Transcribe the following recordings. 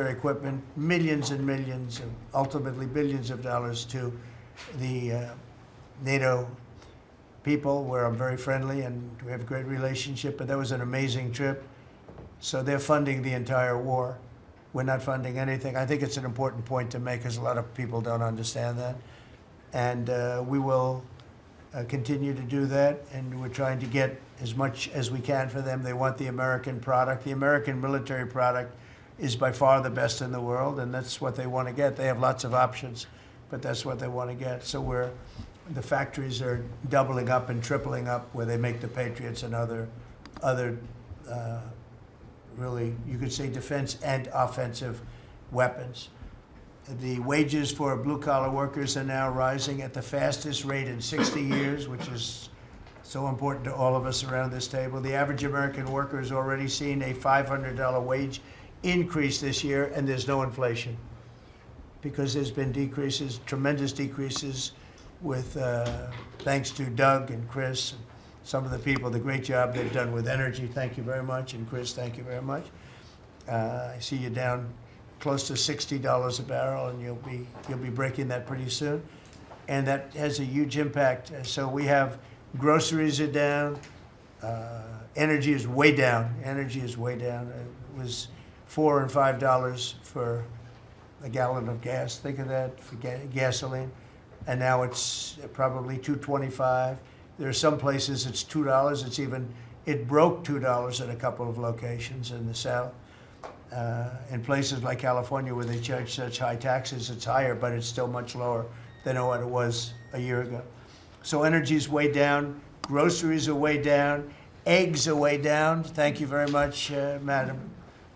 equipment, millions and millions, and ultimately billions of dollars to the NATO people, where I'm very friendly and we have a great relationship. But that was an amazing trip. So they're funding the entire war. We're not funding anything. I think it's an important point to make because a lot of people don't understand that. And we will continue to do that. And we're trying to get as much as we can for them. They want the American product. The American military product is by far the best in the world, and that's what they want to get. They have lots of options, but that's what they want to get. So the factories are doubling up and tripling up where they make the Patriots and other really, you could say, defense and offensive weapons. The wages for blue-collar workers are now rising at the fastest rate in 60 years, which is so important to all of us around this table. The average American worker has already seen a $500 wage increase this year, and there's no inflation because there's been decreases, tremendous decreases, with thanks to Doug and Chris and some of the people, the great job they've done with energy. Thank you very much. And Chris, thank you very much. I see you down close to $60 a barrel, and you'll be breaking that pretty soon. And that has a huge impact. So we have groceries are down. Energy is way down. Energy is way down. It was $4 and $5 for a gallon of gas. Think of that for gasoline. And now it's probably $2.25. There are some places it's $2. It broke $2 at a couple of locations in the South. In places like California where they charge such high taxes, it's higher, but it's still much lower than what it was a year ago. So energy's way down. Groceries are way down. Eggs are way down. Thank you very much, Madam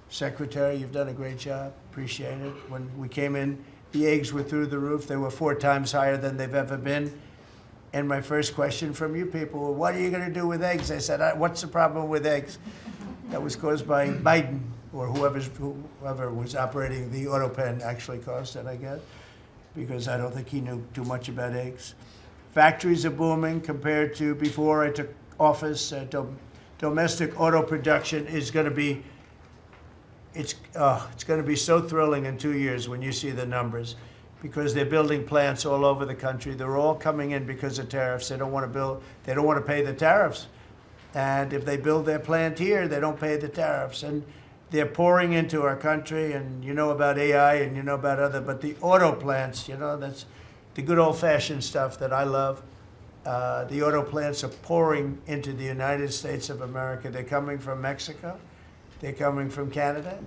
Secretary. You've done a great job. Appreciate it. When we came in, the eggs were through the roof. They were 4 times higher than they've ever been. And my first question from you people were, what are you going to do with eggs? I said, what's the problem with eggs? That was caused by Biden, or whoever was operating the auto pen actually caused it, I guess, because I don't think he knew too much about eggs. Factories are booming compared to before I took office. Domestic auto production is going to be, it's going to be so thrilling in 2 years when you see the numbers, because they're building plants all over the country. They're all coming in because of tariffs. They don't want to pay the tariffs. And if they build their plant here, they don't pay the tariffs. And they're pouring into our country, and you know about AI and you know about but the auto plants, that's the good old-fashioned stuff that I love. The auto plants are pouring into the United States of America. They're coming from Mexico. They're coming from Canada,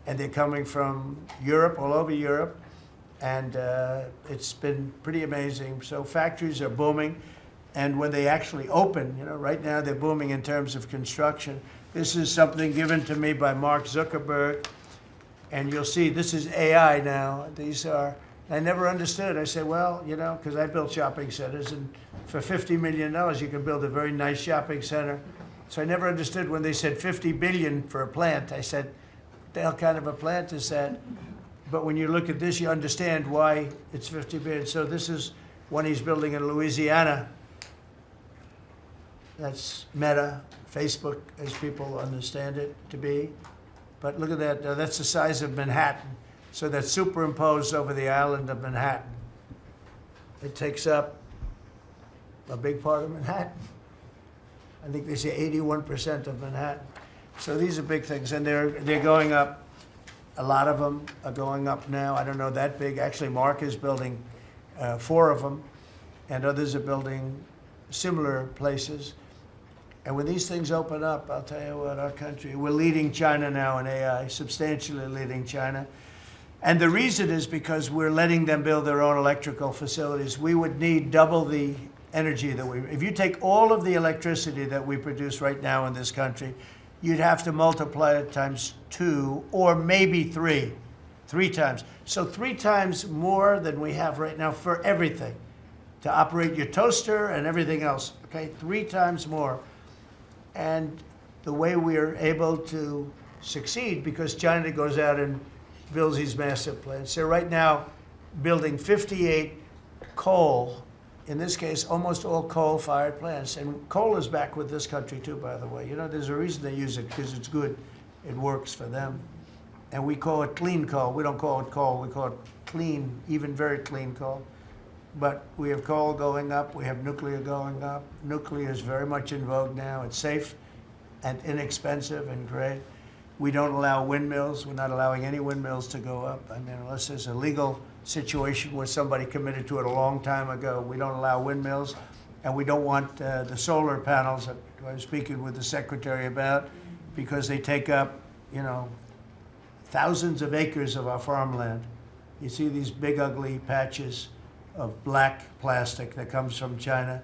and they're coming from Europe, all over Europe, and it's been pretty amazing. So factories are booming, and when they actually open, right now they're booming in terms of construction. This is something given to me by Mark Zuckerberg, and you'll see this is AI now. I never understood. I said, well, because I built shopping centers, and for $50 million, you can build a very nice shopping center. So I never understood when they said $50 billion for a plant. I said, what the hell kind of a plant is that? But when you look at this, you understand why it's $50 billion. So this is one he's building in Louisiana. That's Meta, Facebook, as people understand it to be. But look at that. That's the size of Manhattan. So that's superimposed over the island of Manhattan. It takes up a big part of Manhattan. I think they say 81% of Manhattan. So these are big things, and they're going up. A lot of them are going up now. I don't know that big. Actually, Mark is building 4 of them, and others are building similar places. And when these things open up, I'll tell you what, our country, we're leading China now in AI, substantially leading China. And the reason is because we're letting them build their own electrical facilities. We would need double the energy if you take all of the electricity that we produce right now in this country, you'd have to multiply it times 2 or maybe 3 times. So 3 times more than we have right now for everything, to operate your toaster and everything else, okay? 3 times more. And the way we are able to succeed, because China goes out and builds these massive plants. They're right now building 58 coal, in this case, almost all coal-fired plants. And coal is back with this country too, by the way. There's a reason they use it, because it's good. It works for them. and we call it clean coal. We don't call it coal. We call it clean, even very clean coal. But we have coal going up. We have nuclear going up. Nuclear is very much in vogue now. It's safe and inexpensive and great. We don't allow windmills. We're not allowing any windmills to go up. I mean, unless there's a legal situation where somebody committed to it a long time ago, we don't allow windmills. And we don't want the solar panels that I was speaking with the secretary about, because they take up, you know, thousands of acres of our farmland. You see these big ugly patches of black plastic that comes from China.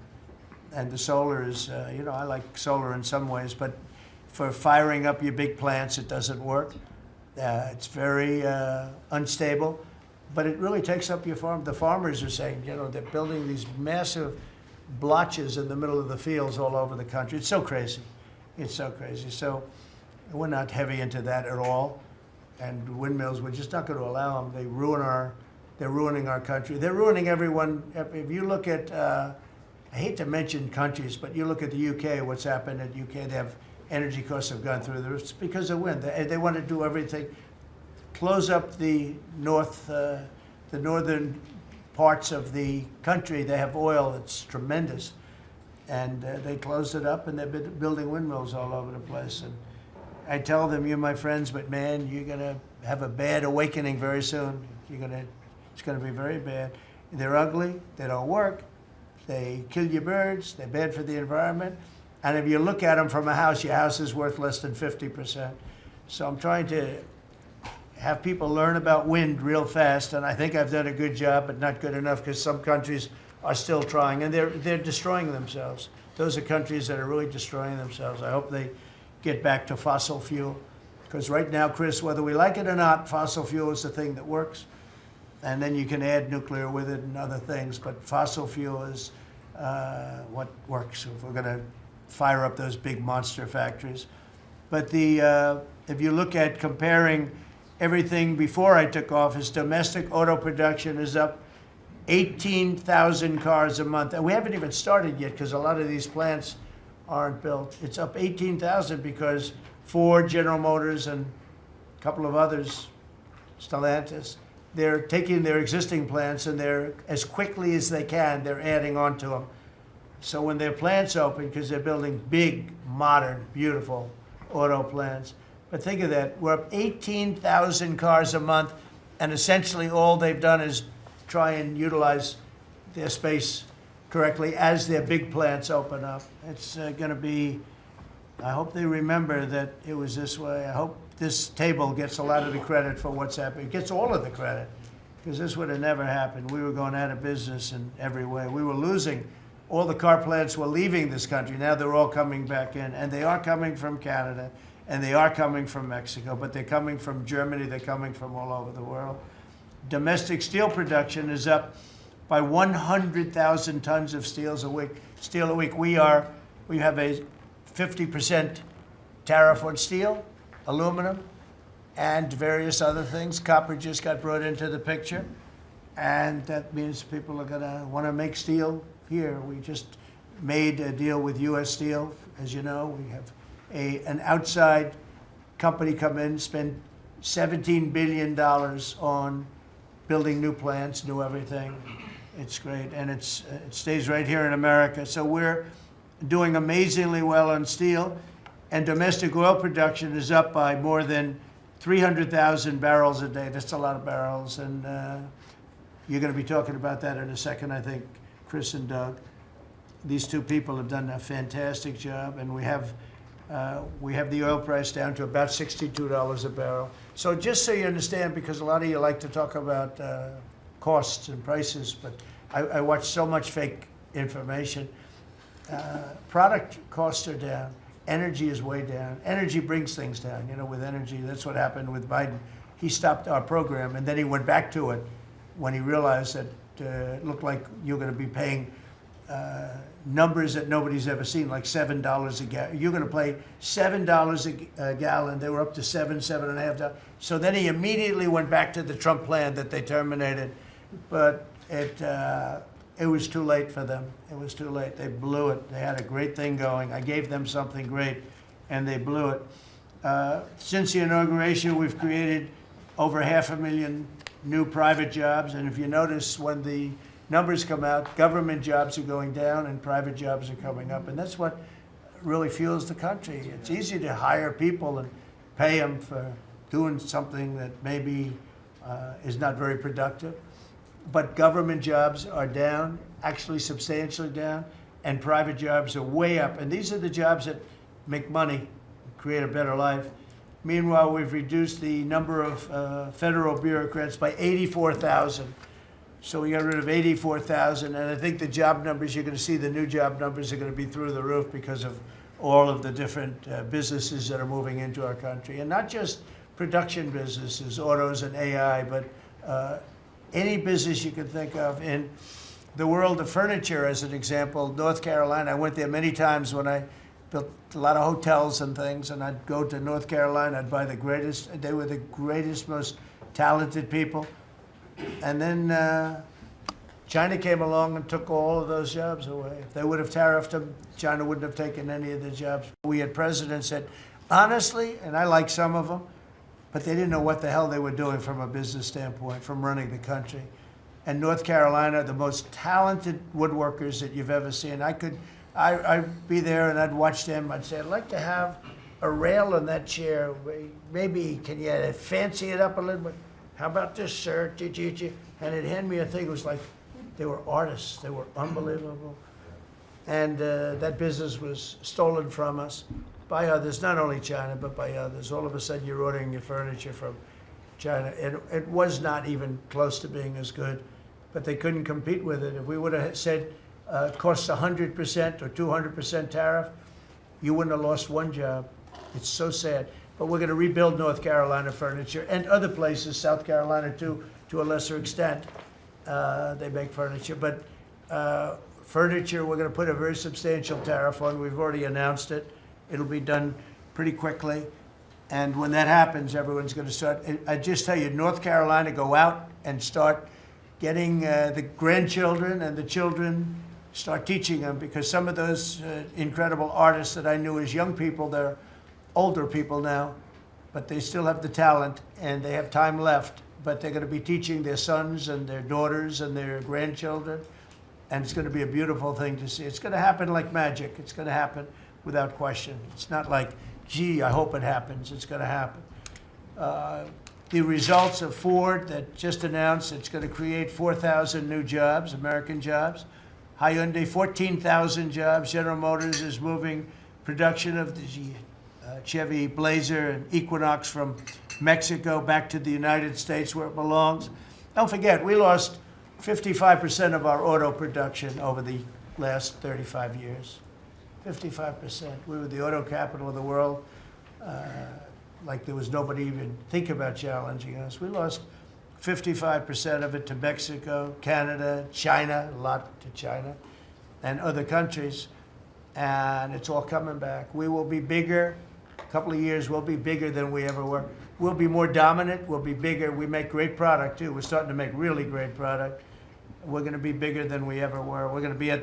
And the solar is, you know, I like solar in some ways, but for firing up your big plants, it doesn't work. It's very unstable, but it really takes up your farm. The farmers are saying, you know, they're building these massive blotches in the middle of the fields all over the country. It's so crazy. It's so crazy. So we're not heavy into that at all. And windmills, we're just not going to allow them. They're ruining our country. They're ruining everyone. If you look at, I hate to mention countries, but you look at the UK, what's happened at UK, they have energy costs have gone through the roof. It's because of wind. They want to do everything, close up the northern parts of the country. They have oil that's tremendous. And they closed it up, and they're building windmills all over the place. And I tell them, you're my friends, but man, you're going to have a bad awakening very soon. It's going to be very bad. They're ugly. They don't work. They kill your birds. They're bad for the environment. And if you look at them from a house, your house is worth less than 50%. So I'm trying to have people learn about wind real fast, and I think I've done a good job, but not good enough, because some countries are still trying, and they're destroying themselves. Those are countries that are really destroying themselves. I hope they get back to fossil fuel, because right now, Chris, whether we like it or not, fossil fuel is the thing that works, and then you can add nuclear with it and other things, but fossil fuel is what works if we're going to fire up those big monster factories. But if you look at comparing everything before I took office, domestic auto production is up 18,000 cars a month. And we haven't even started yet, because a lot of these plants aren't built. It's up 18,000 because Ford, General Motors, and a couple of others, Stellantis, they're taking their existing plants, and they're, as quickly as they can, they're adding on to them. So when their plants open, because they're building big, modern, beautiful auto plants. But think of that, we're up 18,000 cars a month, and essentially all they've done is try and utilize their space correctly as their big plants open up. It's going to be, I hope they remember that it was this way. I hope this table gets a lot of the credit for what's happening. It gets all of the credit, because this would have never happened. We were going out of business in every way. We were losing. All the car plants were leaving this country. Now they're all coming back in, and they are coming from Canada, and they are coming from Mexico, but they're coming from Germany. They're coming from all over the world. Domestic steel production is up by 100,000 tons of steel a week. We have a 50% tariff on steel, aluminum, and various other things. Copper just got brought into the picture, and that means people are going to want to make steel here. We just made a deal with U.S. Steel. As you know, we have an outside company come in, spend $17 billion on building new plants, new everything. It's great, and it stays right here in America. So we're doing amazingly well on steel, and domestic oil production is up by more than 300,000 barrels a day. That's a lot of barrels, and you're going to be talking about that in a second, I think, Chris and Doug. These two people have done a fantastic job, and we have the oil price down to about $62 a barrel. So just so you understand, because a lot of you like to talk about costs and prices, but I watch so much fake information. Product costs are down. Energy is way down. Energy brings things down. You know, with energy, that's what happened with Biden. He stopped our program, and then he went back to it when he realized that it looked like you're going to be paying numbers that nobody's ever seen, like $7 a gallon. You're going to pay $7 a gallon. They were up to $7.5. So then he immediately went back to the Trump plan that they terminated, but it was too late for them. It was too late. They blew it. They had a great thing going. I gave them something great, and they blew it. Since the inauguration, we've created over 500,000 new private jobs. And if you notice, when the numbers come out, government jobs are going down and private jobs are coming up. And that's what really fuels the country. It's easy to hire people and pay them for doing something that maybe is not very productive. But government jobs are down, actually substantially down, and private jobs are way up. And these are the jobs that make money, create a better life. Meanwhile, we've reduced the number of federal bureaucrats by 84,000. So we got rid of 84,000, and I think the job numbers, you're going to see the new job numbers are going to be through the roof because of all of the different businesses that are moving into our country. And not just production businesses, autos and AI, but any business you can think of. In the world of furniture, as an example, North Carolina, I went there many times when I built a lot of hotels and things, and I'd go to North Carolina, I'd buy the greatest, they were the greatest, most talented people. And then China came along and took all of those jobs away. If they would have tariffed them, China wouldn't have taken any of the jobs. We had presidents that, honestly, and I like some of them, but they didn't know what the hell they were doing from a business standpoint, from running the country. And North Carolina, the most talented woodworkers that you've ever seen. I'd be there and I'd watch them. I'd say, I'd like to have a rail in that chair. Maybe, can you fancy it up a little bit? How about this, sir? And they'd hand me a thing. It was like they were artists. They were unbelievable. And that business was stolen from us by others, not only China, but by others. All of a sudden, you're ordering your furniture from China. It was not even close to being as good, but they couldn't compete with it. If we would have said it costs 100% or 200% tariff, you wouldn't have lost one job. It's so sad. But we're going to rebuild North Carolina furniture and other places, South Carolina too, to a lesser extent. They make furniture. But furniture, we're going to put a very substantial tariff on. We've already announced it. It'll be done pretty quickly. And when that happens, everyone's going to start. I just tell you, North Carolina, go out and start getting the grandchildren and the children, start teaching them, because some of those incredible artists that I knew as young people, they're older people now, but they still have the talent and they have time left. But they're going to be teaching their sons and their daughters and their grandchildren, and it's going to be a beautiful thing to see. It's going to happen like magic. It's going to happen without question. It's not like, gee, I hope it happens. It's going to happen. The results of Ford that just announced it's going to create 4,000 new jobs, American jobs. Hyundai, 14,000 jobs. General Motors is moving production of the Chevy Blazer and Equinox from Mexico back to the United States where it belongs. Don't forget, we lost 55% of our auto production over the last 35 years. 55%. We were the auto capital of the world. Like there was nobody even think about challenging us. We lost 55% of it to Mexico, Canada, China, a lot to China, and other countries. And it's all coming back. We will be bigger. A couple of years, we'll be bigger than we ever were. We'll be more dominant. We'll be bigger. We make great product, too. We're starting to make really great product. We're going to be bigger than we ever were. We're going to be at